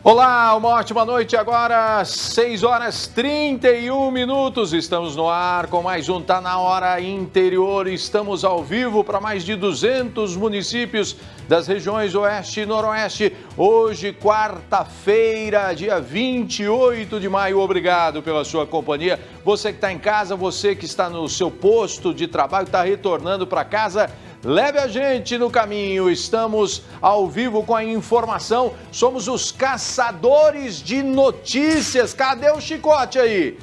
Olá, uma ótima noite. Agora 6h31. Estamos no ar com mais um Tá Na Hora Interior. Estamos ao vivo para mais de 200 municípios das regiões Oeste e Noroeste. Hoje, quarta-feira, dia 28 de maio. Obrigado pela sua companhia. Você que está em casa, você que está no seu posto de trabalho, está retornando para casa, leve a gente no caminho. Estamos ao vivo com a informação. Somos os caçadores de notícias. Cadê o chicote aí?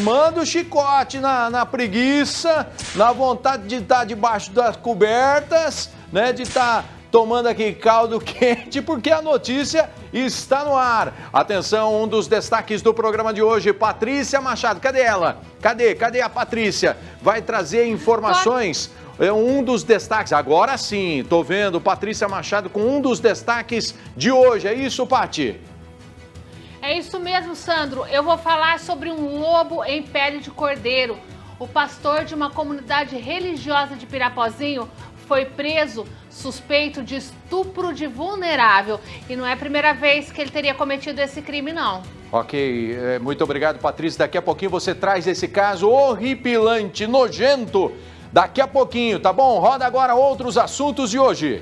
Manda o chicote na preguiça, na vontade de estar debaixo das cobertas, né? De estar tomando aqui caldo quente, porque a notícia está no ar. Atenção, um dos destaques do programa de hoje, Patrícia Machado. Cadê ela? Cadê a Patrícia? Vai trazer informações. É um dos destaques, agora sim, estou vendo Patrícia Machado com um dos destaques de hoje, é isso, Pati? É isso mesmo, Sandro. Eu vou falar sobre um lobo em pele de cordeiro. O pastor de uma comunidade religiosa de Pirapozinho foi preso suspeito de estupro de vulnerável. E não é a primeira vez que ele teria cometido esse crime, não. Ok, muito obrigado, Patrícia. Daqui a pouquinho você traz esse caso horripilante, nojento. Daqui a pouquinho, tá bom? Roda agora outros assuntos de hoje.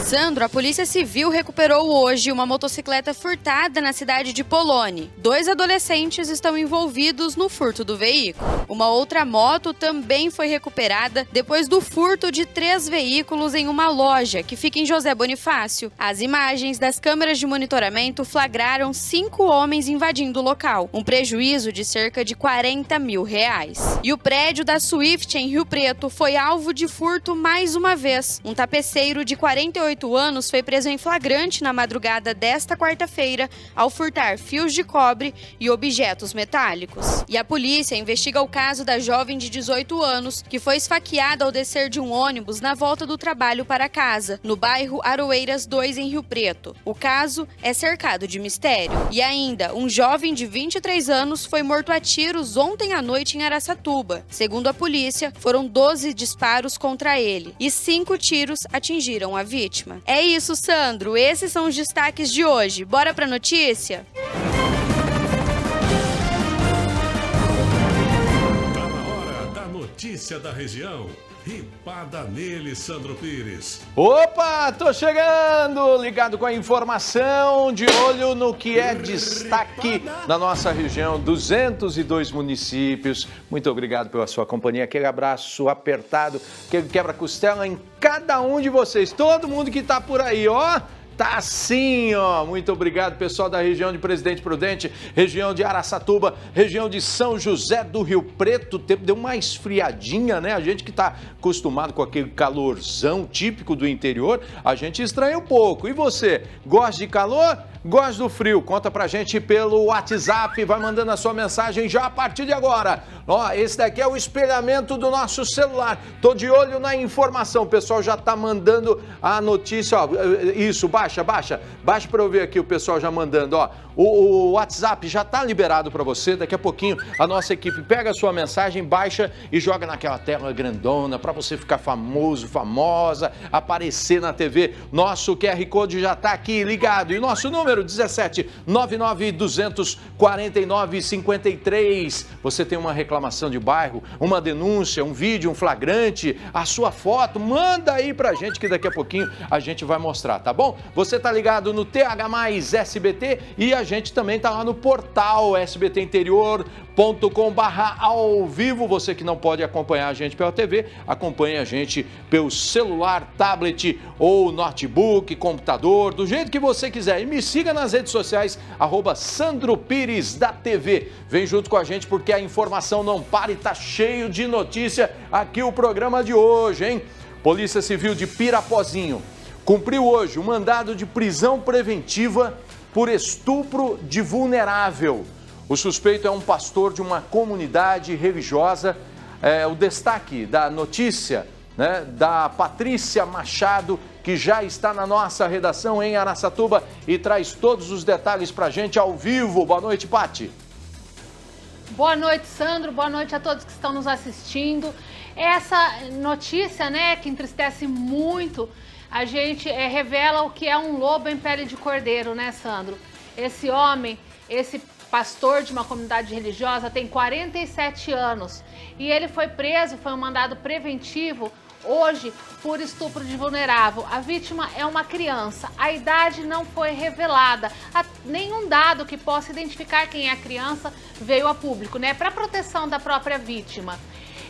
Sandro, a Polícia Civil recuperou hoje uma motocicleta furtada na cidade de Poloni. 2 adolescentes estão envolvidos no furto do veículo. Uma outra moto também foi recuperada depois do furto de 3 veículos em uma loja que fica em José Bonifácio. As imagens das câmeras de monitoramento flagraram 5 homens invadindo o local, um prejuízo de cerca de R$40 mil. E o prédio da Swift em Rio Preto foi alvo de furto mais uma vez. Um tapeceiro de 48 anos foi preso em flagrante na madrugada desta quarta-feira ao furtar fios de cobre e objetos metálicos. E a polícia investiga o caso da jovem de 18 anos que foi esfaqueada ao descer de um ônibus na volta do trabalho para casa, no bairro Aroeiras 2, em Rio Preto. O caso é cercado de mistério. E ainda, um jovem de 23 anos foi morto a tiros ontem à noite em Araçatuba. Segundo a polícia, foram 12 disparos contra ele e 5 tiros atingiram a vítima. É isso, Sandro. Esses são os destaques de hoje. Bora pra notícia? Tá na hora da notícia da região. Ripada nele, Sandro Pires. Opa, tô chegando, ligado com a informação, de olho no que é destaque na nossa região, 202 municípios. Muito obrigado pela sua companhia, aquele abraço apertado, aquele quebra-costela em cada um de vocês, todo mundo que tá por aí, ó. Tá assim, ó. Muito obrigado, pessoal da região de Presidente Prudente, região de Araçatuba, região de São José do Rio Preto. O tempo deu uma esfriadinha, né? A gente que tá acostumado com aquele calorzão típico do interior, a gente estranha um pouco. E você, gosta de calor? Gosta do frio? Conta pra gente pelo WhatsApp, vai mandando a sua mensagem já a partir de agora. Ó, esse daqui é o espelhamento do nosso celular. Tô de olho na informação, o pessoal já tá mandando a notícia, ó. Isso, baixa pra eu ver aqui o pessoal já mandando, ó. O WhatsApp já tá liberado para você, daqui a pouquinho a nossa equipe pega a sua mensagem, baixa e joga naquela tela grandona para você ficar famoso, famosa, aparecer na TV. Nosso QR Code já tá aqui ligado e o nosso número 17 99 249 53. Você tem uma reclamação de bairro, uma denúncia, um vídeo, um flagrante, a sua foto, manda aí pra gente que daqui a pouquinho a gente vai mostrar, tá bom? Você tá ligado no TH Mais SBT e a gente também tá lá no portal sbtinterior.com/ao vivo. Você que não pode acompanhar a gente pela TV, acompanha a gente pelo celular, tablet ou notebook, computador, do jeito que você quiser. E me siga nas redes sociais, @Sandro Pires da TV. Vem junto com a gente porque a informação não para e tá cheio de notícia aqui o programa de hoje, hein? Polícia Civil de Pirapozinho cumpriu hoje um mandado de prisão preventiva por estupro de vulnerável. O suspeito é um pastor de uma comunidade religiosa. O destaque da notícia, né, da Patrícia Machado, que já está na nossa redação em Araçatuba e traz todos os detalhes para a gente ao vivo. Boa noite, Pati. Boa noite, Sandro. Boa noite a todos que estão nos assistindo. Essa notícia, né, que entristece muito a gente revela o que é um lobo em pele de cordeiro, né, Sandro? Esse homem, esse pastor de uma comunidade religiosa, tem 47 anos e ele foi preso, foi um mandado preventivo hoje por estupro de vulnerável. A vítima é uma criança, a idade não foi revelada, nenhum dado que possa identificar quem é a criança veio a público, né, para proteção da própria vítima.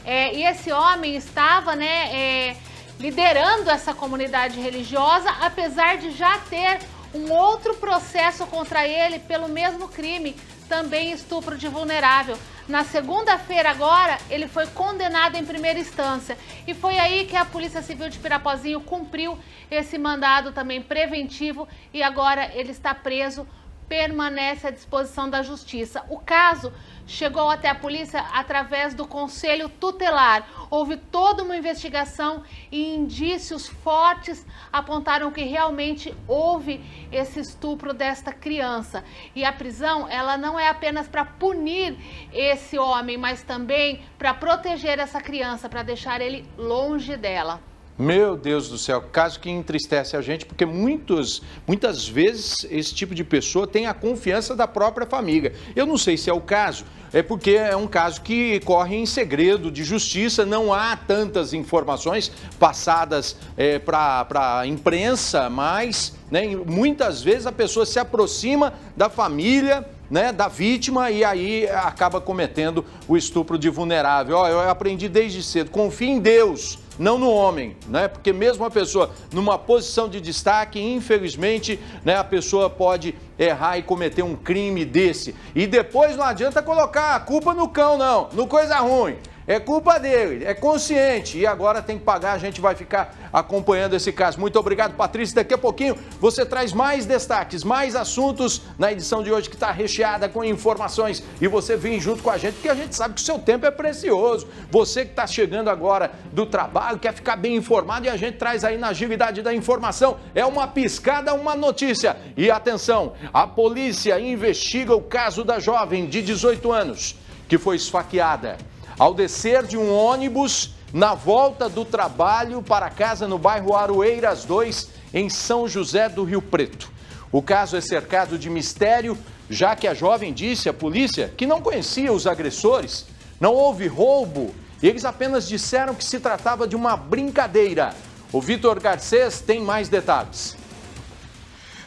E esse homem estava, né, liderando essa comunidade religiosa, apesar de já ter um outro processo contra ele pelo mesmo crime, também estupro de vulnerável. Na segunda-feira agora, ele foi condenado em primeira instância e foi aí que a Polícia Civil de Pirapozinho cumpriu esse mandado também preventivo e agora ele está preso, permanece à disposição da Justiça. O caso chegou até a polícia através do Conselho Tutelar. Houve toda uma investigação e indícios fortes apontaram que realmente houve esse estupro desta criança. E a prisão, ela não é apenas para punir esse homem, mas também para proteger essa criança, para deixar ele longe dela. Meu Deus do céu, caso que entristece a gente, porque muitas vezes esse tipo de pessoa tem a confiança da própria família. Eu não sei se é o caso, é porque é um caso que corre em segredo de justiça, não há tantas informações passadas para a imprensa, mas, né, muitas vezes a pessoa se aproxima da família, né, da vítima e aí acaba cometendo o estupro de vulnerável. Eu aprendi desde cedo, confie em Deus, não no homem, né? Porque mesmo a pessoa numa posição de destaque, infelizmente, né, a pessoa pode errar e cometer um crime desse. E depois não adianta colocar a culpa no cão, não, no coisa ruim. É culpa dele, é consciente e agora tem que pagar, a gente vai ficar acompanhando esse caso. Muito obrigado, Patrícia. Daqui a pouquinho você traz mais destaques, mais assuntos na edição de hoje que está recheada com informações e você vem junto com a gente porque a gente sabe que o seu tempo é precioso. Você que está chegando agora do trabalho, quer ficar bem informado e a gente traz aí na agilidade da informação. É uma piscada, uma notícia. E atenção, a polícia investiga o caso da jovem de 18 anos que foi esfaqueada ao descer de um ônibus na volta do trabalho para casa no bairro Aroeiras 2, em São José do Rio Preto. O caso é cercado de mistério, já que a jovem disse à polícia que não conhecia os agressores, não houve roubo, eles apenas disseram que se tratava de uma brincadeira. O Vitor Garcês tem mais detalhes.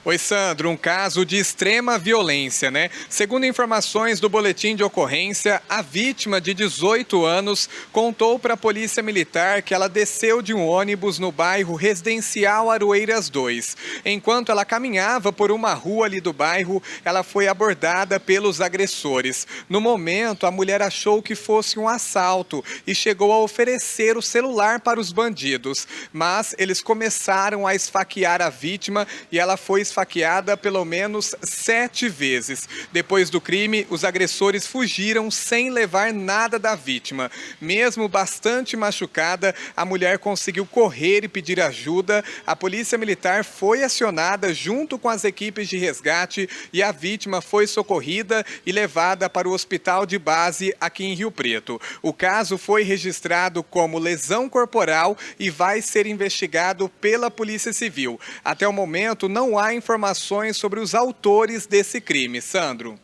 Oi, Sandro, um caso de extrema violência, né? Segundo informações do boletim de ocorrência, a vítima de 18 anos contou para a Polícia Militar que ela desceu de um ônibus no bairro Residencial Aroeiras 2. Enquanto ela caminhava por uma rua ali do bairro, ela foi abordada pelos agressores. No momento, a mulher achou que fosse um assalto e chegou a oferecer o celular para os bandidos. Mas eles começaram a esfaquear a vítima e ela foi esfaqueada pelo menos 7 vezes. Depois do crime, os agressores fugiram sem levar nada da vítima. Mesmo bastante machucada, a mulher conseguiu correr e pedir ajuda. A Polícia Militar foi acionada junto com as equipes de resgate e a vítima foi socorrida e levada para o hospital de base aqui em Rio Preto. O caso foi registrado como lesão corporal e vai ser investigado pela Polícia Civil. Até o momento, não há informações sobre os autores desse crime. Sandro.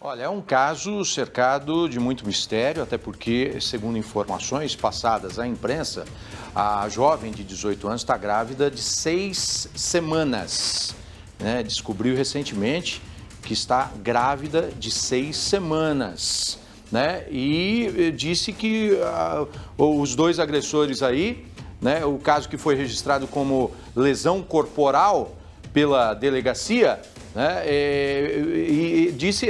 Olha, é um caso cercado de muito mistério, até porque, segundo informações passadas à imprensa, a jovem de 18 anos está grávida de 6 semanas. Né? Descobriu recentemente que está grávida de 6 semanas. Né? E disse que os 2 agressores aí, né, o caso que foi registrado como lesão corporal pela delegacia, né,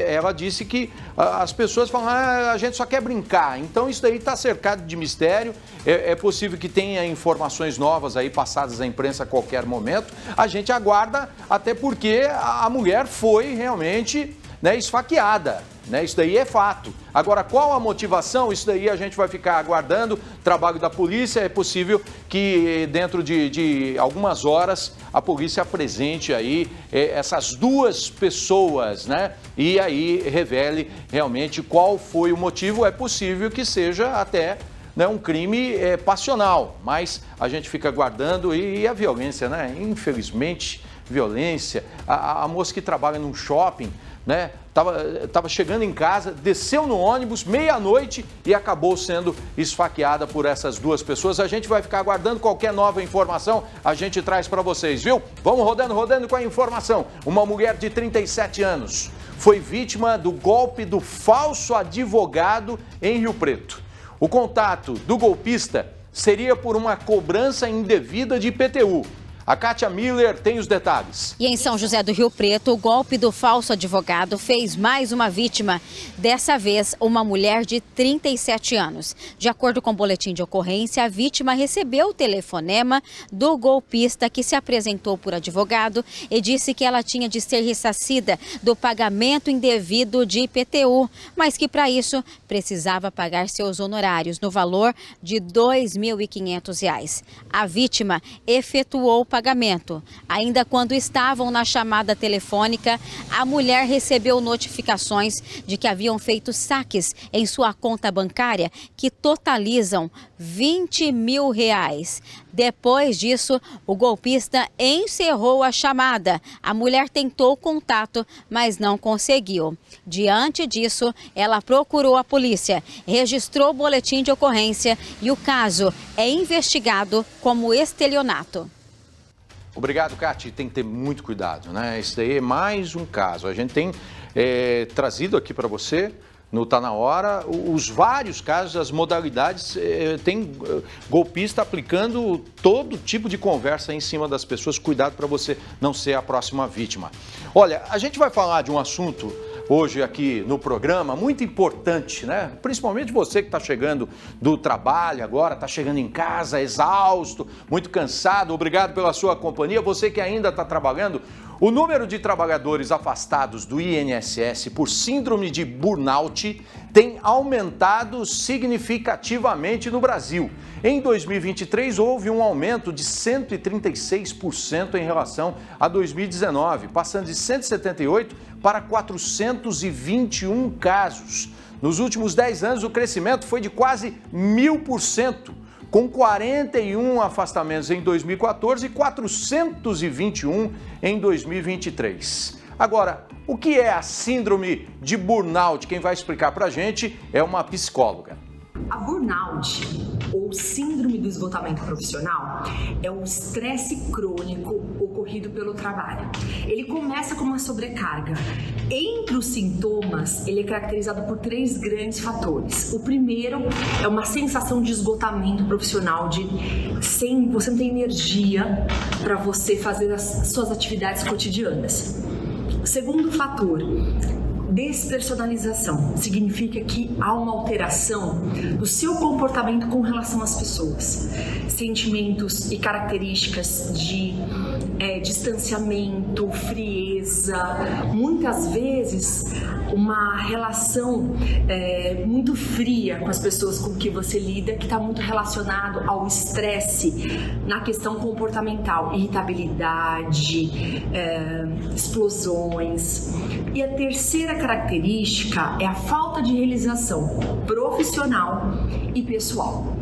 ela disse que as pessoas falam, a gente só quer brincar. Então isso daí está cercado de mistério, é possível que tenha informações novas aí passadas à imprensa a qualquer momento. A gente aguarda, até porque a mulher foi realmente, né, esfaqueada. Né? Isso daí é fato. Agora, qual a motivação? Isso daí a gente vai ficar aguardando. Trabalho da polícia, é possível que dentro de algumas horas a polícia apresente aí essas 2 pessoas, né? E aí revele realmente qual foi o motivo. É possível que seja até né, um crime passional, mas a gente fica aguardando e a violência, né? Infelizmente, violência. A moça que trabalha num shopping, né? Tava chegando em casa, desceu no ônibus meia-noite e acabou sendo esfaqueada por essas duas pessoas. A gente vai ficar aguardando qualquer nova informação, a gente traz para vocês, viu? Vamos rodando com a informação. Uma mulher de 37 anos foi vítima do golpe do falso advogado em Rio Preto. O contato do golpista seria por uma cobrança indevida de IPTU. A Kátia Miller tem os detalhes. E em São José do Rio Preto, o golpe do falso advogado fez mais uma vítima. Dessa vez, uma mulher de 37 anos. De acordo com o boletim de ocorrência, a vítima recebeu o telefonema do golpista que se apresentou por advogado e disse que ela tinha de ser ressarcida do pagamento indevido de IPTU, mas que para isso precisava pagar seus honorários no valor de R$ 2.500. A vítima efetuou o pagamento. Ainda quando estavam na chamada telefônica, a mulher recebeu notificações de que haviam feito saques em sua conta bancária que totalizam R$ 20 mil. Depois disso, o golpista encerrou a chamada. A mulher tentou contato, mas não conseguiu. Diante disso, ela procurou a polícia, registrou o boletim de ocorrência e o caso é investigado como estelionato. Obrigado, Kátia. Tem que ter muito cuidado, né? Esse daí é mais um caso. A gente tem trazido aqui para você, no Tá Na Hora, os vários casos, as modalidades. Tem golpista aplicando todo tipo de conversa em cima das pessoas. Cuidado para você não ser a próxima vítima. Olha, a gente vai falar de um assunto hoje aqui no programa, muito importante, né? Principalmente você que está chegando do trabalho agora, está chegando em casa exausto, muito cansado. Obrigado pela sua companhia. Você que ainda está trabalhando, o número de trabalhadores afastados do INSS por síndrome de burnout tem aumentado significativamente no Brasil. Em 2023, houve um aumento de 136% em relação a 2019, passando de 178 para 421 casos. Nos últimos 10 anos, o crescimento foi de quase 1000%, com 41 afastamentos em 2014 e 421 em 2023. Agora, o que é a síndrome de burnout? Quem vai explicar para a gente é uma psicóloga. A burnout, ou síndrome do esgotamento profissional, é um estresse crônico ocorrido pelo trabalho. Ele começa com uma sobrecarga. Entre os sintomas, ele é caracterizado por 3 grandes fatores. O primeiro é uma sensação de esgotamento profissional, você não tem energia para você fazer as suas atividades cotidianas. O segundo fator, despersonalização, significa que há uma alteração do seu comportamento com relação às pessoas. Sentimentos e características de distanciamento, frieza, muitas vezes uma relação muito fria com as pessoas com que você lida, que está muito relacionado ao estresse na questão comportamental, irritabilidade, explosões. E a terceira característica é a falta de realização profissional e pessoal.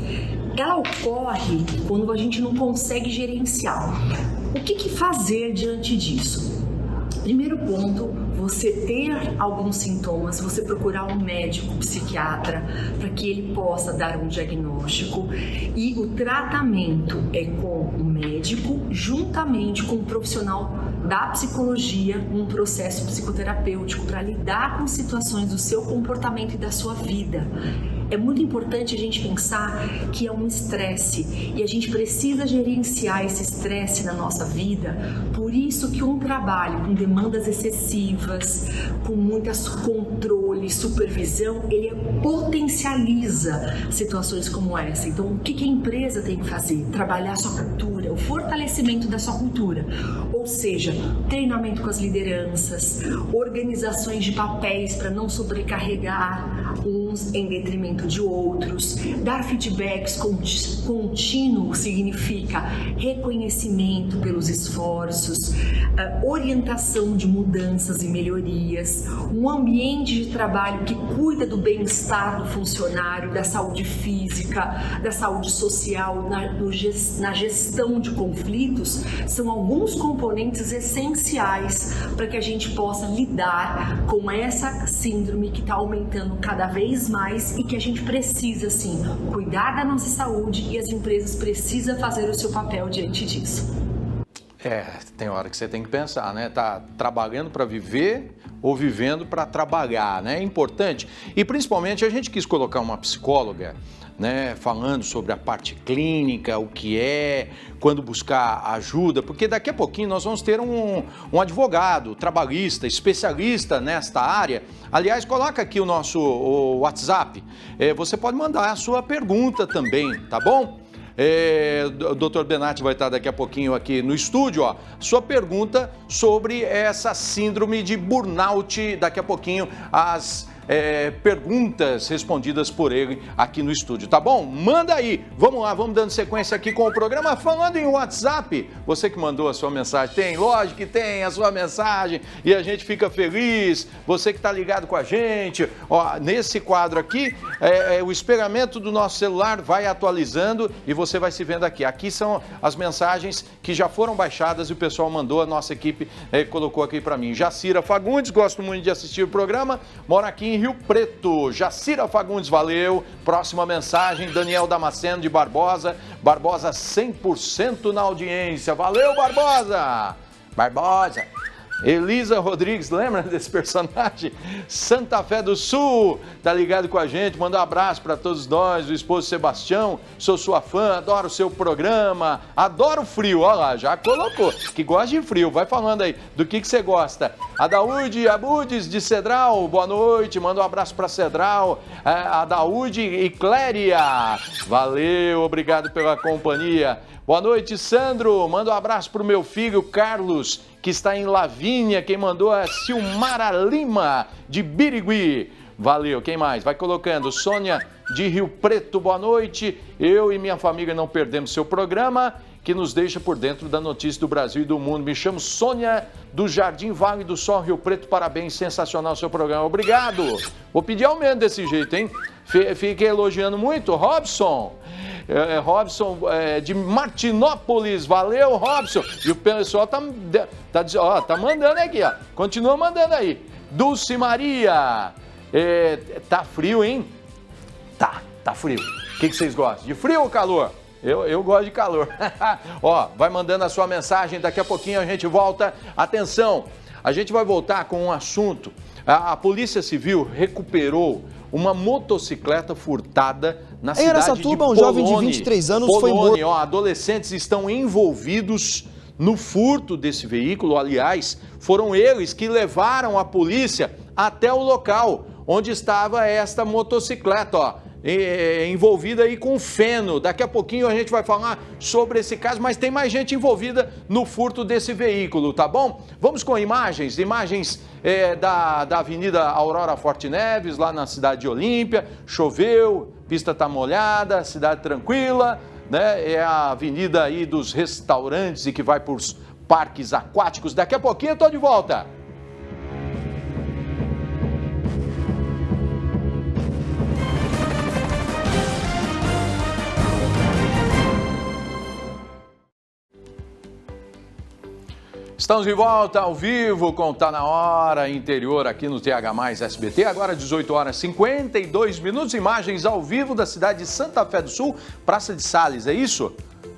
Ela ocorre quando a gente não consegue gerenciar. O que fazer diante disso? Primeiro ponto, você ter alguns sintomas, você procurar um médico, psiquiatra, para que ele possa dar um diagnóstico, e o tratamento é com o médico, juntamente com o profissional da psicologia, um processo psicoterapêutico para lidar com situações do seu comportamento e da sua vida. É muito importante a gente pensar que é um estresse e a gente precisa gerenciar esse estresse na nossa vida. Por isso que um trabalho com demandas excessivas, com muitos controles, supervisão, ele potencializa situações como essa. Então, o que a empresa tem que fazer? Trabalhar a sua cultura, o fortalecimento da sua cultura. Ou Ou seja, treinamento com as lideranças, organizações de papéis para não sobrecarregar uns em detrimento de outros, dar feedbacks contínuo significa reconhecimento pelos esforços, orientação de mudanças e melhorias, um ambiente de trabalho que cuida do bem-estar do funcionário, da saúde física, da saúde social, na gestão de conflitos, são alguns componentes essenciais para que a gente possa lidar com essa síndrome que está aumentando cada vez mais e que a gente precisa, sim, cuidar da nossa saúde e as empresas precisam fazer o seu papel diante disso. Tem hora que você tem que pensar, né? Tá trabalhando para viver ou vivendo para trabalhar, né? É importante. E principalmente a gente quis colocar uma psicóloga, né, falando sobre a parte clínica, o que é, quando buscar ajuda, porque daqui a pouquinho nós vamos ter um advogado trabalhista, especialista nesta área. Aliás, coloca aqui o nosso WhatsApp, você pode mandar a sua pergunta também, tá bom? O Dr. Benatti vai estar daqui a pouquinho aqui no estúdio, ó. Sua pergunta sobre essa síndrome de burnout, daqui a pouquinho as perguntas respondidas por ele aqui no estúdio, tá bom? Manda aí, vamos lá, vamos dando sequência aqui com o programa. Falando em WhatsApp, você que mandou a sua mensagem, tem, lógico que tem a sua mensagem e a gente fica feliz, você que tá ligado com a gente, ó, nesse quadro aqui, o espelhamento do nosso celular vai atualizando e você vai se vendo aqui. Aqui são as mensagens que já foram baixadas e o pessoal mandou, a nossa equipe colocou aqui para mim. Jacira Fagundes, gosto muito de assistir o programa, mora aqui em Rio Preto. Jacira Fagundes, valeu. Próxima mensagem, Daniel Damasceno de Barbosa. Barbosa 100% na audiência. Valeu, Barbosa! Barbosa! Elisa Rodrigues, lembra desse personagem? Santa Fé do Sul, tá ligado com a gente, manda um abraço para todos nós, o esposo Sebastião, sou sua fã, adoro o seu programa, adoro frio, olha lá, já colocou, que gosta de frio, vai falando aí, do que você gosta. Adaúde Abudes de Cedral, boa noite, manda um abraço para Cedral, Adaúde e Cléria, valeu, obrigado pela companhia. Boa noite, Sandro, manda um abraço para o meu filho Carlos, que está em Lavínia, quem mandou é Silmara Lima, de Birigui. Valeu, quem mais? Vai colocando. Sônia de Rio Preto, boa noite. Eu e minha família não perdemos seu programa, que nos deixa por dentro da notícia do Brasil e do mundo. Me chamo Sônia, do Jardim Vale do Sol, Rio Preto. Parabéns, sensacional o seu programa. Obrigado. Vou pedir aumento desse jeito, hein? Fiquei elogiando muito. Robson. Robson de Martinópolis, valeu, Robson. E o pessoal tá mandando aqui, ó. Continua mandando aí. Dulce Maria, tá frio, hein? Tá frio. O que vocês gostam? De frio ou calor? Eu gosto de calor. Ó, vai mandando a sua mensagem, daqui a pouquinho a gente volta. Atenção, a gente vai voltar com um assunto. A Polícia Civil recuperou uma motocicleta furtada na cidade de Araçatuba, um jovem de 23 anos foi morto. Ó, adolescentes estão envolvidos no furto desse veículo. Aliás, foram eles que levaram a polícia até o local onde estava esta motocicleta, ó, envolvida aí com feno. Daqui a pouquinho a gente vai falar sobre esse caso, mas tem mais gente envolvida no furto desse veículo, tá bom? Vamos com imagens da Avenida Aurora Forte Neves, lá na cidade de Olímpia. Choveu, pista tá molhada, cidade tranquila, né? É a avenida aí dos restaurantes e que vai para os parques aquáticos. Daqui a pouquinho eu tô de volta. Estamos de volta ao vivo com Tá Na Hora Interior aqui no TH+ SBT. Agora 18 horas 52 minutos, imagens ao vivo da cidade de Santa Fé do Sul, Praça de Sales, é isso?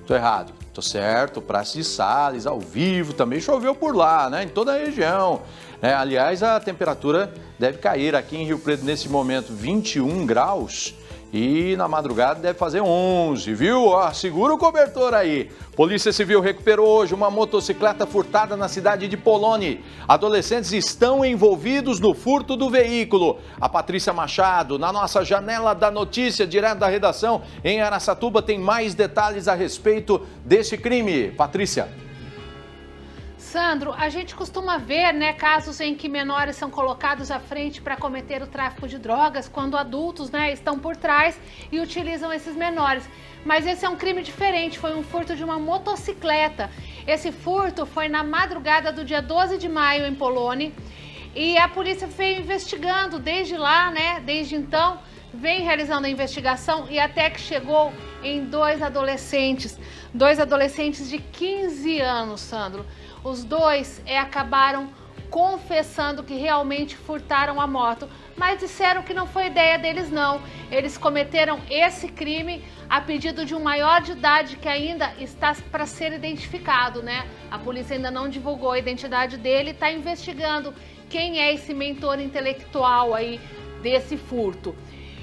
Tô errado. Tô certo, Praça de Sales, ao vivo, também choveu por lá, né? Em toda a região. Aliás, a temperatura deve cair aqui em Rio Preto nesse momento, 21 graus. E na madrugada deve fazer 11, viu? Ó, segura o cobertor aí. Polícia Civil recuperou hoje uma motocicleta furtada na cidade de Poloni. Adolescentes estão envolvidos no furto do veículo. A Patrícia Machado, na nossa janela da notícia, direto da redação em Araçatuba, tem mais detalhes a respeito deste crime. Patrícia. Sandro, a gente costuma ver, né, casos em que menores são colocados à frente para cometer o tráfico de drogas, quando adultos, né, estão por trás e utilizam esses menores. Mas esse é um crime diferente, foi um furto de uma motocicleta. Esse furto foi na madrugada do dia 12 de maio em Poloni e a polícia veio investigando desde lá, né, desde então, vem realizando a investigação e até que chegou em dois adolescentes de 15 anos, Sandro. Os dois acabaram confessando que realmente furtaram a moto, mas disseram que não foi ideia deles não. Eles cometeram esse crime a pedido de um maior de idade que ainda está para ser identificado, né? A polícia ainda não divulgou a identidade dele e está investigando quem é esse mentor intelectual aí desse furto.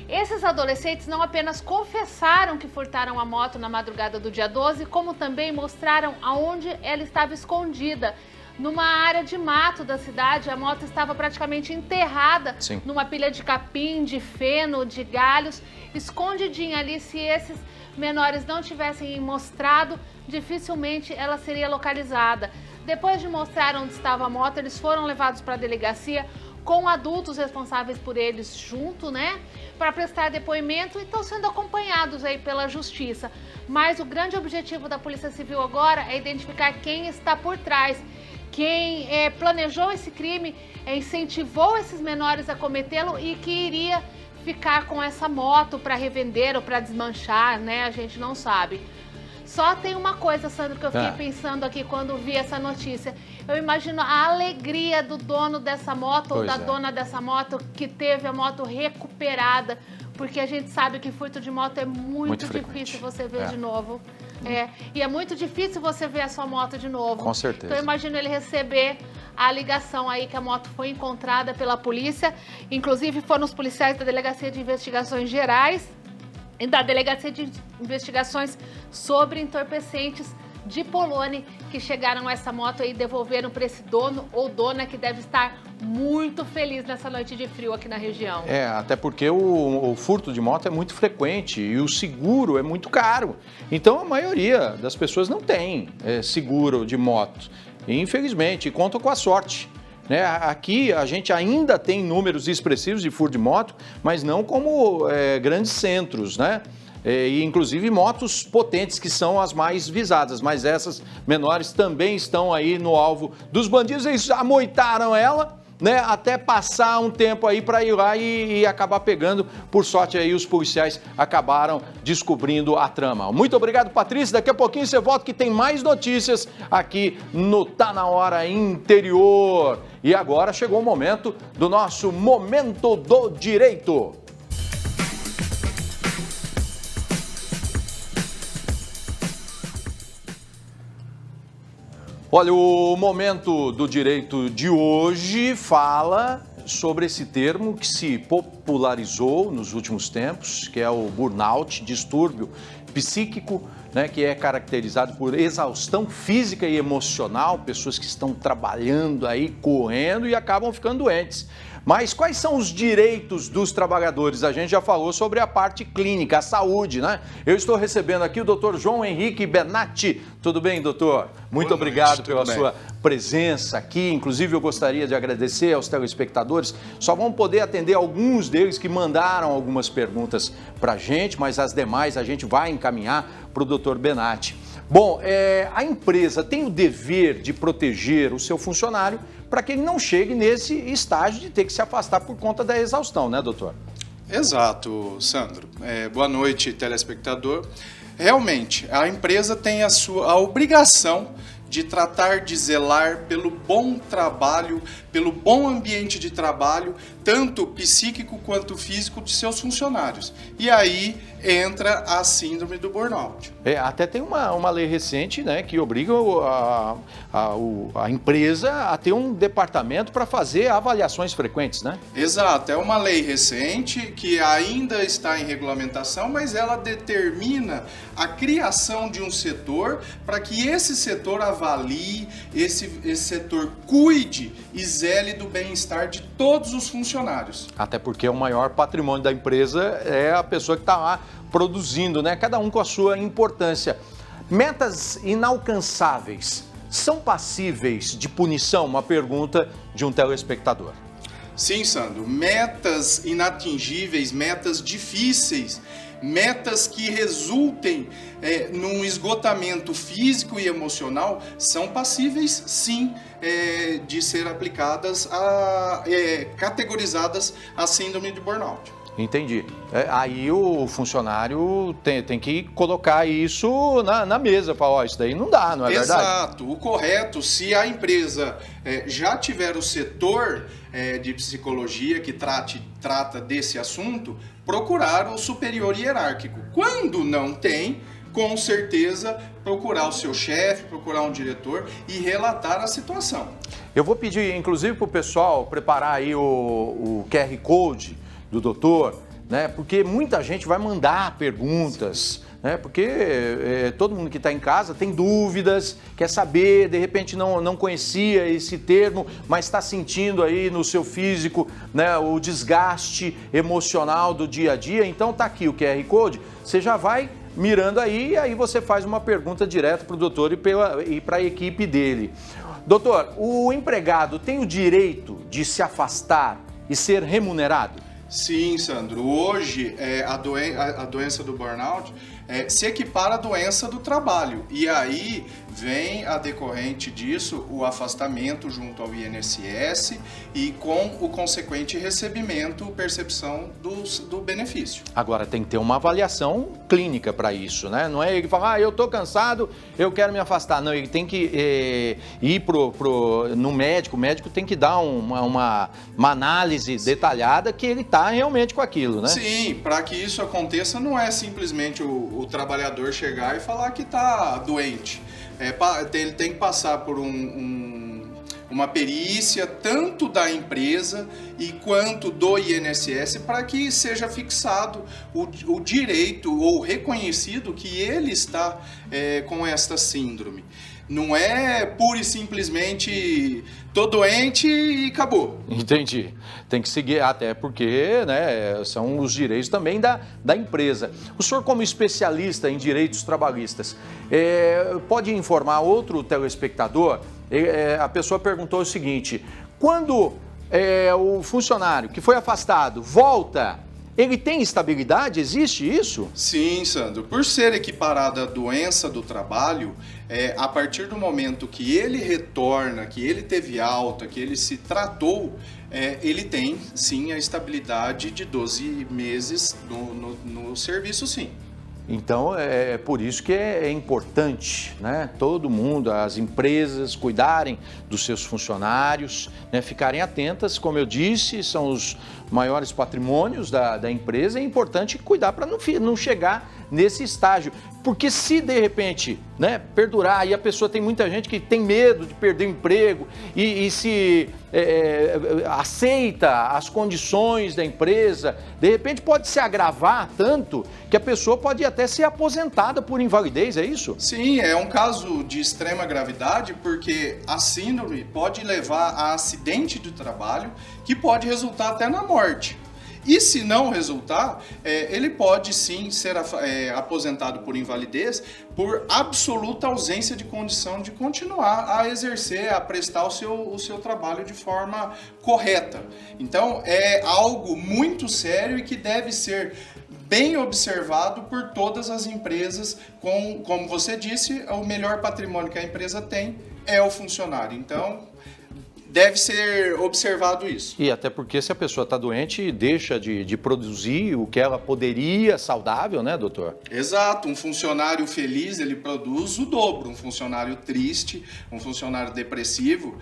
Esses adolescentes não apenas confessaram que furtaram a moto na madrugada do dia 12, como também mostraram aonde ela estava escondida. Numa área de mato da cidade, a moto estava praticamente enterrada numa pilha de capim, de feno, de galhos, escondidinha ali. Se esses menores não tivessem mostrado, dificilmente ela seria localizada. Depois de mostrar onde estava a moto, eles foram levados para a delegacia com adultos responsáveis por eles junto, né, para prestar depoimento e estão sendo acompanhados aí pela justiça. Mas o grande objetivo da Polícia Civil agora é identificar quem está por trás, quem planejou esse crime, incentivou esses menores a cometê-lo e que iria ficar com essa moto para revender ou para desmanchar, né, a gente não sabe. Só tem uma coisa, Sandro, que eu fiquei pensando aqui quando vi essa notícia. Eu imagino a alegria do dono dessa moto ou da dona dessa moto que teve a moto recuperada, porque a gente sabe que furto de moto é muito difícil você ver de novo. E é muito difícil você ver a sua moto de novo. Com certeza. Então eu imagino ele receber a ligação aí que a moto foi encontrada pela polícia. Inclusive foram os policiais da Delegacia de Investigações Gerais e da Delegacia de Investigações sobre Entorpecentes de Poloni que chegaram a essa moto e devolveram para esse dono ou dona que deve estar muito feliz nessa noite de frio aqui na região. Até porque o furto de moto é muito frequente e o seguro é muito caro. Então a maioria das pessoas não tem seguro de moto. E, infelizmente, contam com a sorte. Aqui a gente ainda tem números expressivos de furto de moto, mas não como grandes centros, né? E inclusive motos potentes que são as mais visadas, mas essas menores também estão aí no alvo dos bandidos. Eles amoitaram ela, né, até passar um tempo aí para ir lá e acabar pegando. Por sorte aí os policiais acabaram descobrindo a trama. Muito obrigado, Patrícia. Daqui a pouquinho você volta que tem mais notícias aqui no Tá Na Hora Interior. E agora chegou o momento do nosso Momento do Direito. Olha, o Momento do Direito de hoje fala sobre esse termo que se popularizou nos últimos tempos, que é o burnout, distúrbio psíquico, né, que é caracterizado por exaustão física e emocional, pessoas que estão trabalhando aí, correndo e acabam ficando doentes. Mas quais são os direitos dos trabalhadores? A gente já falou sobre a parte clínica, a saúde, né? Eu estou recebendo aqui o Dr. João Henrique Benatti. Tudo bem, doutor? Muito obrigado pela sua presença aqui. Inclusive, eu gostaria de agradecer aos telespectadores. Só vamos poder atender alguns deles que mandaram algumas perguntas para a gente, mas as demais a gente vai encaminhar para o Dr. Benatti. Bom, a empresa tem o dever de proteger o seu funcionário para que ele não chegue nesse estágio de ter que se afastar por conta da exaustão, né, doutor? Exato, Sandro. Boa noite, telespectador. Realmente, a empresa tem a obrigação de tratar de zelar pelo bom trabalho, pelo bom ambiente de trabalho, tanto psíquico quanto físico de seus funcionários. E aí entra a síndrome do burnout. Até tem uma lei recente, né, que obriga a empresa a ter um departamento para fazer avaliações frequentes, né? Exato, é uma lei recente que ainda está em regulamentação, mas ela determina a criação de um setor para que esse setor avalie, esse setor cuide e zele do bem-estar de todos os funcionários. Até porque o maior patrimônio da empresa é a pessoa que está lá produzindo, né? Cada um com a sua importância. Metas inalcançáveis são passíveis de punição? Uma pergunta de um telespectador. Sim, Sandro. Metas inatingíveis, metas difíceis, metas que resultem num esgotamento físico e emocional são passíveis, sim, de ser aplicadas, categorizadas a síndrome de burnout. Entendi. Aí o funcionário tem que colocar isso na mesa, falar, ó, isso daí não dá, não é verdade? Exato. O correto, se a empresa já tiver o setor de psicologia que trata desse assunto, procurar o superior hierárquico. Quando não tem, com certeza, procurar o seu chefe, procurar um diretor e relatar a situação. Eu vou pedir, inclusive, para o pessoal preparar aí o QR Code do doutor, né? Porque muita gente vai mandar perguntas, né? Porque todo mundo que está em casa tem dúvidas, quer saber, de repente não conhecia esse termo, mas está sentindo aí no seu físico, né, o desgaste emocional do dia a dia. Então tá aqui o QR Code, você já vai mirando aí e aí você faz uma pergunta direto para o doutor e para a equipe dele. Doutor, o empregado tem o direito de se afastar e ser remunerado? Sim, Sandro. Hoje, a doença do burnout se equipara à doença do trabalho. E aí vem a decorrente disso o afastamento junto ao INSS e com o consequente recebimento, percepção do benefício. Agora, tem que ter uma avaliação clínica para isso, né? Não é ele falar, eu estou cansado, eu quero me afastar. Não, ele tem que ir no médico. O médico tem que dar uma análise detalhada que ele está realmente com aquilo, né? Sim, para que isso aconteça não é simplesmente o trabalhador chegar e falar que está doente. Ele tem que passar por uma perícia tanto da empresa e quanto do INSS para que seja fixado o direito ou reconhecido que ele está com esta síndrome. Não é pura e simplesmente tô doente e acabou. Entendi. Tem que seguir, até porque, né, são os direitos também da empresa. O senhor, como especialista em direitos trabalhistas, pode informar outro telespectador? A pessoa perguntou o seguinte, quando o funcionário que foi afastado volta, ele tem estabilidade? Existe isso? Sim, Sandro. Por ser equiparada à doença do trabalho, a partir do momento que ele retorna, que ele teve alta, que ele se tratou, ele tem, sim, a estabilidade de 12 meses no serviço, sim. Então, é por isso que é importante, né? Todo mundo, as empresas cuidarem dos seus funcionários, né? Ficarem atentas, como eu disse, são os maiores patrimônios da empresa, é importante cuidar para não chegar nesse estágio. Porque se de repente, né, perdurar, e a pessoa tem muita gente que tem medo de perder o emprego e se aceita as condições da empresa, de repente pode se agravar tanto que a pessoa pode até ser aposentada por invalidez, é isso? Sim, é um caso de extrema gravidade porque a síndrome pode levar a acidente do trabalho que pode resultar até na morte. E se não resultar, ele pode sim ser aposentado por invalidez por absoluta ausência de condição de continuar a exercer, a prestar o seu trabalho de forma correta. Então, é algo muito sério e que deve ser bem observado por todas as empresas. Como você disse, o melhor patrimônio que a empresa tem é o funcionário. Então, deve ser observado isso. E até porque se a pessoa está doente, deixa de produzir o que ela poderia, saudável, né, doutor? Exato. Um funcionário feliz, ele produz o dobro. Um funcionário triste, um funcionário depressivo,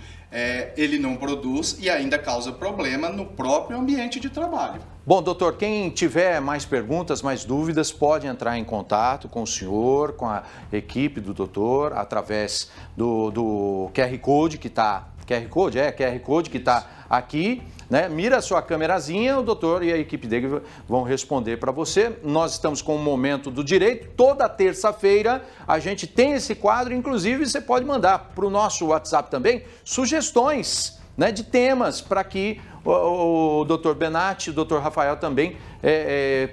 ele não produz e ainda causa problema no próprio ambiente de trabalho. Bom, doutor, quem tiver mais perguntas, mais dúvidas, pode entrar em contato com o senhor, com a equipe do doutor, através do QR Code que está... QR Code que está aqui, né? Mira a sua câmerazinha, o doutor e a equipe dele vão responder para você. Nós estamos com o Momento do Direito. Toda terça-feira a gente tem esse quadro, inclusive você pode mandar para o nosso WhatsApp também sugestões né, de temas para que o Dr. Benatti e o Dr. Rafael também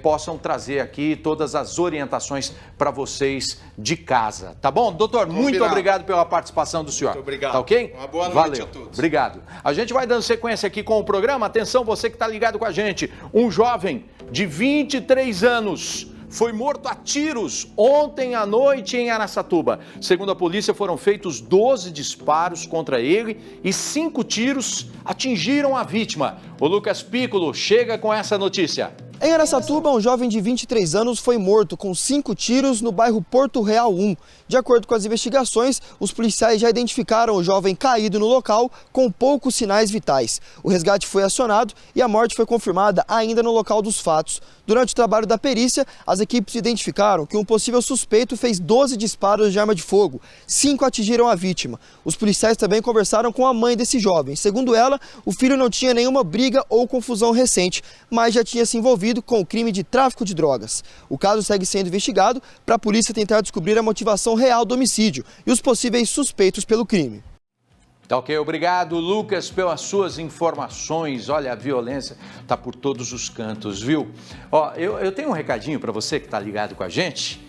possam trazer aqui todas as orientações para vocês de casa. Tá bom? Doutor, muito obrigado pela participação do senhor. Muito obrigado. Tá ok? Uma boa noite a todos. Obrigado. A gente vai dando sequência aqui com o programa. Atenção, você que está ligado com a gente. Um jovem de 23 anos foi morto a tiros ontem à noite em Araçatuba. Segundo a polícia, foram feitos 12 disparos contra ele e 5 tiros atingiram a vítima. O Lucas Piccolo chega com essa notícia. Em Araçatuba, um jovem de 23 anos foi morto com 5 tiros no bairro Porto Real 1. De acordo com as investigações, os policiais já identificaram o jovem caído no local com poucos sinais vitais. O resgate foi acionado e a morte foi confirmada ainda no local dos fatos. Durante o trabalho da perícia, as equipes identificaram que um possível suspeito fez 12 disparos de arma de fogo. 5 atingiram a vítima. Os policiais também conversaram com a mãe desse jovem. Segundo ela, o filho não tinha nenhuma briga ou confusão recente, mas já tinha se envolvido com o crime de tráfico de drogas. O caso segue sendo investigado para a polícia tentar descobrir a motivação real do homicídio e os possíveis suspeitos pelo crime. Tá ok, obrigado, Lucas, pelas suas informações. Olha, a violência tá por todos os cantos, viu? Ó, eu tenho um recadinho para você que tá ligado com a gente.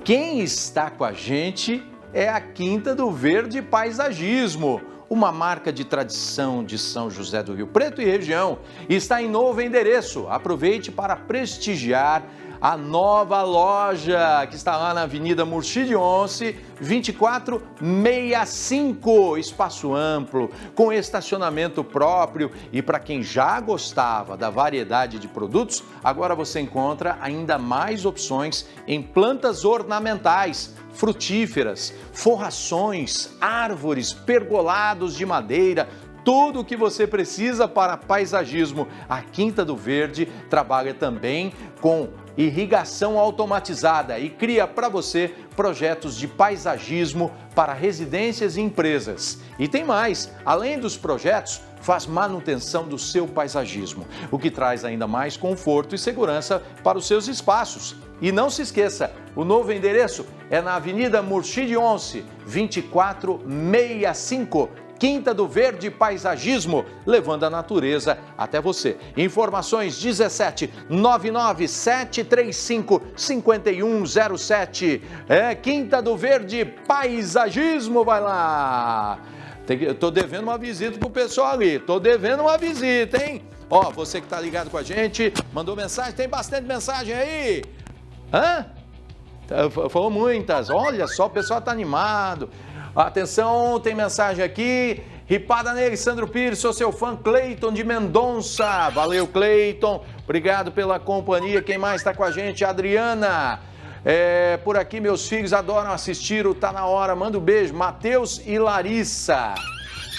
Quem está com a gente é a Quinta do Verde Paisagismo, uma marca de tradição de São José do Rio Preto e região. Está em novo endereço. Aproveite para prestigiar a nova loja que está lá na Avenida Murchide Once, 2465, espaço amplo, com estacionamento próprio e para quem já gostava da variedade de produtos, agora você encontra ainda mais opções em plantas ornamentais, frutíferas, forrações, árvores, pergolados de madeira, tudo o que você precisa para paisagismo. A Quinta do Verde trabalha também com irrigação automatizada e cria para você projetos de paisagismo para residências e empresas. E tem mais, além dos projetos, faz manutenção do seu paisagismo, o que traz ainda mais conforto e segurança para os seus espaços. E não se esqueça, o novo endereço é na Avenida Murchide Once, 2465, Quinta do Verde Paisagismo, levando a natureza até você. Informações 17 99 735 5107. Quinta do Verde Paisagismo, vai lá. Eu tô devendo uma visita pro pessoal ali, tô devendo uma visita, hein? Ó, você que tá ligado com a gente, mandou mensagem, tem bastante mensagem aí. Falou muitas, olha só, o pessoal tá animado. Atenção, tem mensagem aqui. Ripada nele, Sandro Pires, sou seu fã, Cleiton de Mendonça. Valeu, Cleiton. Obrigado pela companhia. Quem mais está com a gente? Adriana. Por aqui, meus filhos adoram assistir o Tá Na Hora. Manda um beijo. Matheus e Larissa.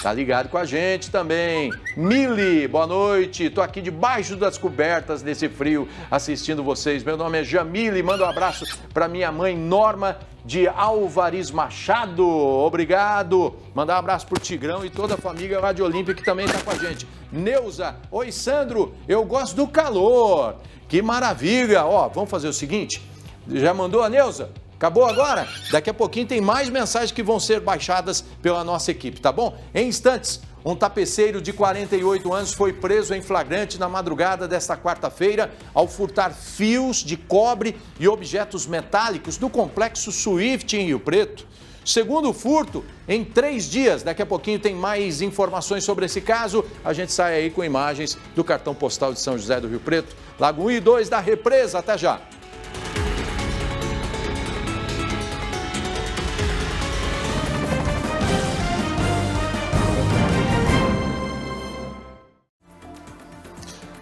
Tá ligado com a gente também. Mili, boa noite. Tô aqui debaixo das cobertas nesse frio assistindo vocês. Meu nome é Jamile. Manda um abraço para minha mãe Norma de Álvares Machado. Obrigado. Mandar um abraço pro Tigrão e toda a família Rádio Olímpia que também tá com a gente. Neuza, oi Sandro, eu gosto do calor. Que maravilha. Ó, vamos fazer o seguinte. Já mandou a Neuza? Acabou agora? Daqui a pouquinho tem mais mensagens que vão ser baixadas pela nossa equipe, tá bom? Em instantes, um tapeceiro de 48 anos foi preso em flagrante na madrugada desta quarta-feira ao furtar fios de cobre e objetos metálicos do complexo Swift em Rio Preto. Segundo furto, em 3 dias. Daqui a pouquinho tem mais informações sobre esse caso. A gente sai aí com imagens do cartão postal de São José do Rio Preto, Lago 1 e 2 da Represa. Até já!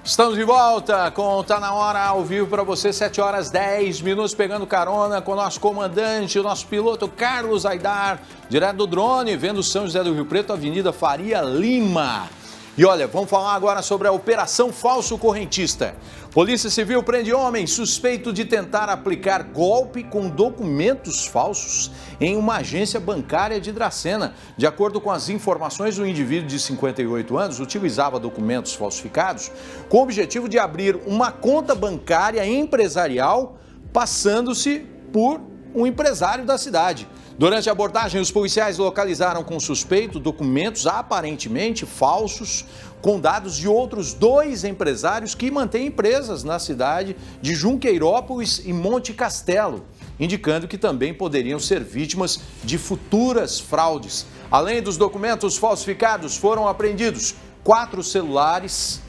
Estamos de volta com Tá Na Hora ao vivo para você, 7 horas 10 minutos, pegando carona com o nosso comandante, o nosso piloto Carlos Aidar, direto do drone, vendo São José do Rio Preto, Avenida Faria Lima. E olha, vamos falar agora sobre a Operação Falso Correntista. Polícia Civil prende homem suspeito de tentar aplicar golpe com documentos falsos em uma agência bancária de Dracena. De acordo com as informações, o indivíduo de 58 anos utilizava documentos falsificados com o objetivo de abrir uma conta bancária empresarial, passando-se por um empresário da cidade. Durante a abordagem, os policiais localizaram com o suspeito documentos aparentemente falsos, com dados de outros 2 empresários que mantêm empresas na cidade de Junqueirópolis e Monte Castelo, indicando que também poderiam ser vítimas de futuras fraudes. Além dos documentos falsificados, foram apreendidos 4 celulares,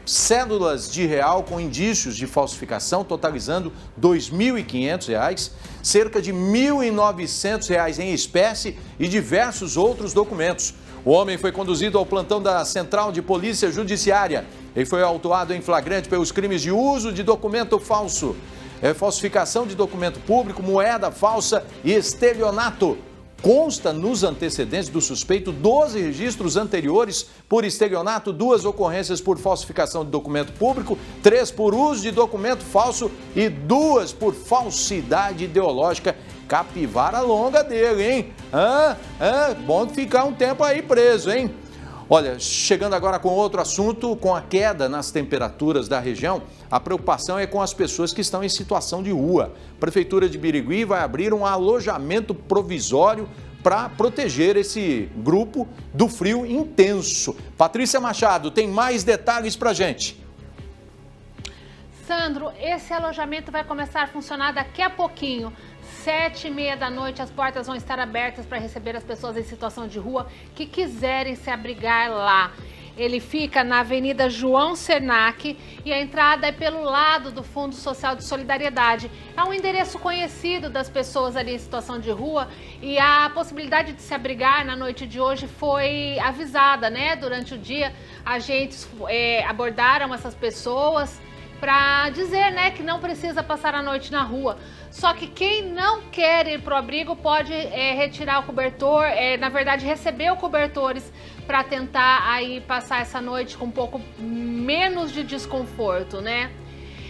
cédulas de real com indícios de falsificação, totalizando R$ 2.500, cerca de R$ 1.900 em espécie e diversos outros documentos. O homem foi conduzido ao plantão da Central de Polícia Judiciária. Ele foi autuado em flagrante pelos crimes de uso de documento falso, falsificação de documento público, moeda falsa e estelionato. Consta nos antecedentes do suspeito 12 registros anteriores por estelionato, 2 ocorrências por falsificação de documento público, 3 por uso de documento falso e 2 por falsidade ideológica. Capivara longa dele, hein? Bom ficar um tempo aí preso, hein? Olha, chegando agora com outro assunto, com a queda nas temperaturas da região, a preocupação é com as pessoas que estão em situação de rua. A Prefeitura de Birigui vai abrir um alojamento provisório para proteger esse grupo do frio intenso. Patrícia Machado tem mais detalhes para a gente. Sandro, esse alojamento vai começar a funcionar daqui a pouquinho. 7h30 da noite, as portas vão estar abertas para receber as pessoas em situação de rua que quiserem se abrigar lá. Ele fica na Avenida João Cernac e a entrada é pelo lado do Fundo Social de Solidariedade. É um endereço conhecido das pessoas ali em situação de rua e a possibilidade de se abrigar na noite de hoje foi avisada, né? Durante o dia, agentes abordaram essas pessoas para dizer, né, que não precisa passar a noite na rua. Só que quem não quer ir para o abrigo pode retirar o cobertor, na verdade receber os cobertores para tentar aí passar essa noite com um pouco menos de desconforto, né?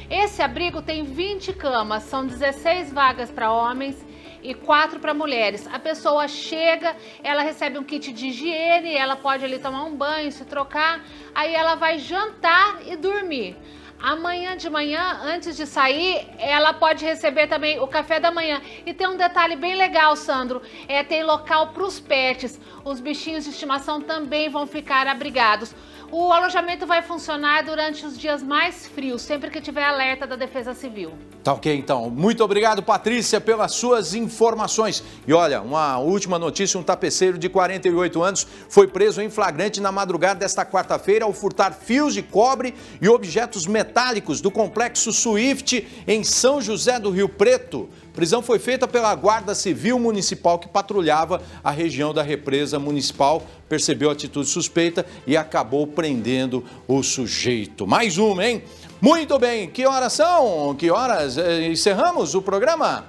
Esse abrigo tem 20 camas, são 16 vagas para homens e 4 para mulheres. A pessoa chega, ela recebe um kit de higiene, ela pode ali tomar um banho, se trocar, aí ela vai jantar e dormir. Amanhã de manhã, antes de sair, ela pode receber também o café da manhã. E tem um detalhe bem legal, Sandro, tem local para os pets. Os bichinhos de estimação também vão ficar abrigados. O alojamento vai funcionar durante os dias mais frios, sempre que tiver alerta da Defesa Civil. Tá ok, então. Muito obrigado, Patrícia, pelas suas informações. E olha, uma última notícia, um tapeceiro de 48 anos foi preso em flagrante na madrugada desta quarta-feira ao furtar fios de cobre e objetos metálicos do complexo Swift em São José do Rio Preto. A prisão foi feita pela Guarda Civil Municipal que patrulhava a região da represa municipal, percebeu a atitude suspeita e acabou prendendo o sujeito. Mais uma, hein? Muito bem, que horas são? Que horas? Encerramos o programa?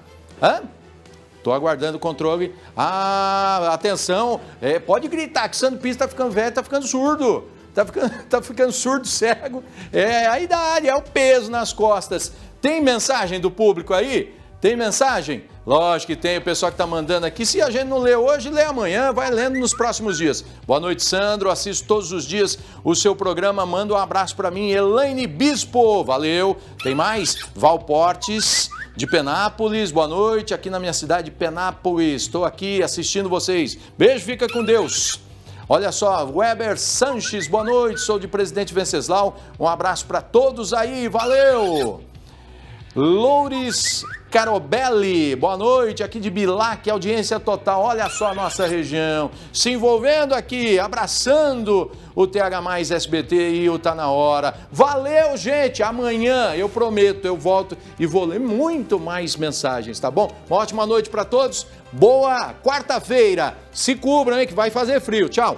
Tô aguardando o controle. Atenção, pode gritar que Sandro Pires tá ficando velho, tá ficando surdo. Tá ficando surdo, cego. É a idade, é o peso nas costas. Tem mensagem do público aí? Tem mensagem? Lógico que tem, o pessoal que está mandando aqui. Se a gente não lê hoje, lê amanhã, vai lendo nos próximos dias. Boa noite, Sandro. Assisto todos os dias o seu programa. Manda um abraço para mim, Elaine Bispo. Valeu. Tem mais? Valportes, de Penápolis. Boa noite, aqui na minha cidade, Penápolis. Estou aqui assistindo vocês. Beijo, fica com Deus. Olha só, Weber Sanches, boa noite. Sou de Presidente Venceslau. Um abraço para todos aí. Valeu. Loures Carobelli, boa noite, aqui de Bilac, audiência total, olha só a nossa região, se envolvendo aqui, abraçando o TH Mais SBT e o Tá Na Hora. Valeu, gente, amanhã eu prometo, eu volto e vou ler muito mais mensagens, tá bom? Uma ótima noite para todos, boa quarta-feira, se cubram, hein, que vai fazer frio, tchau.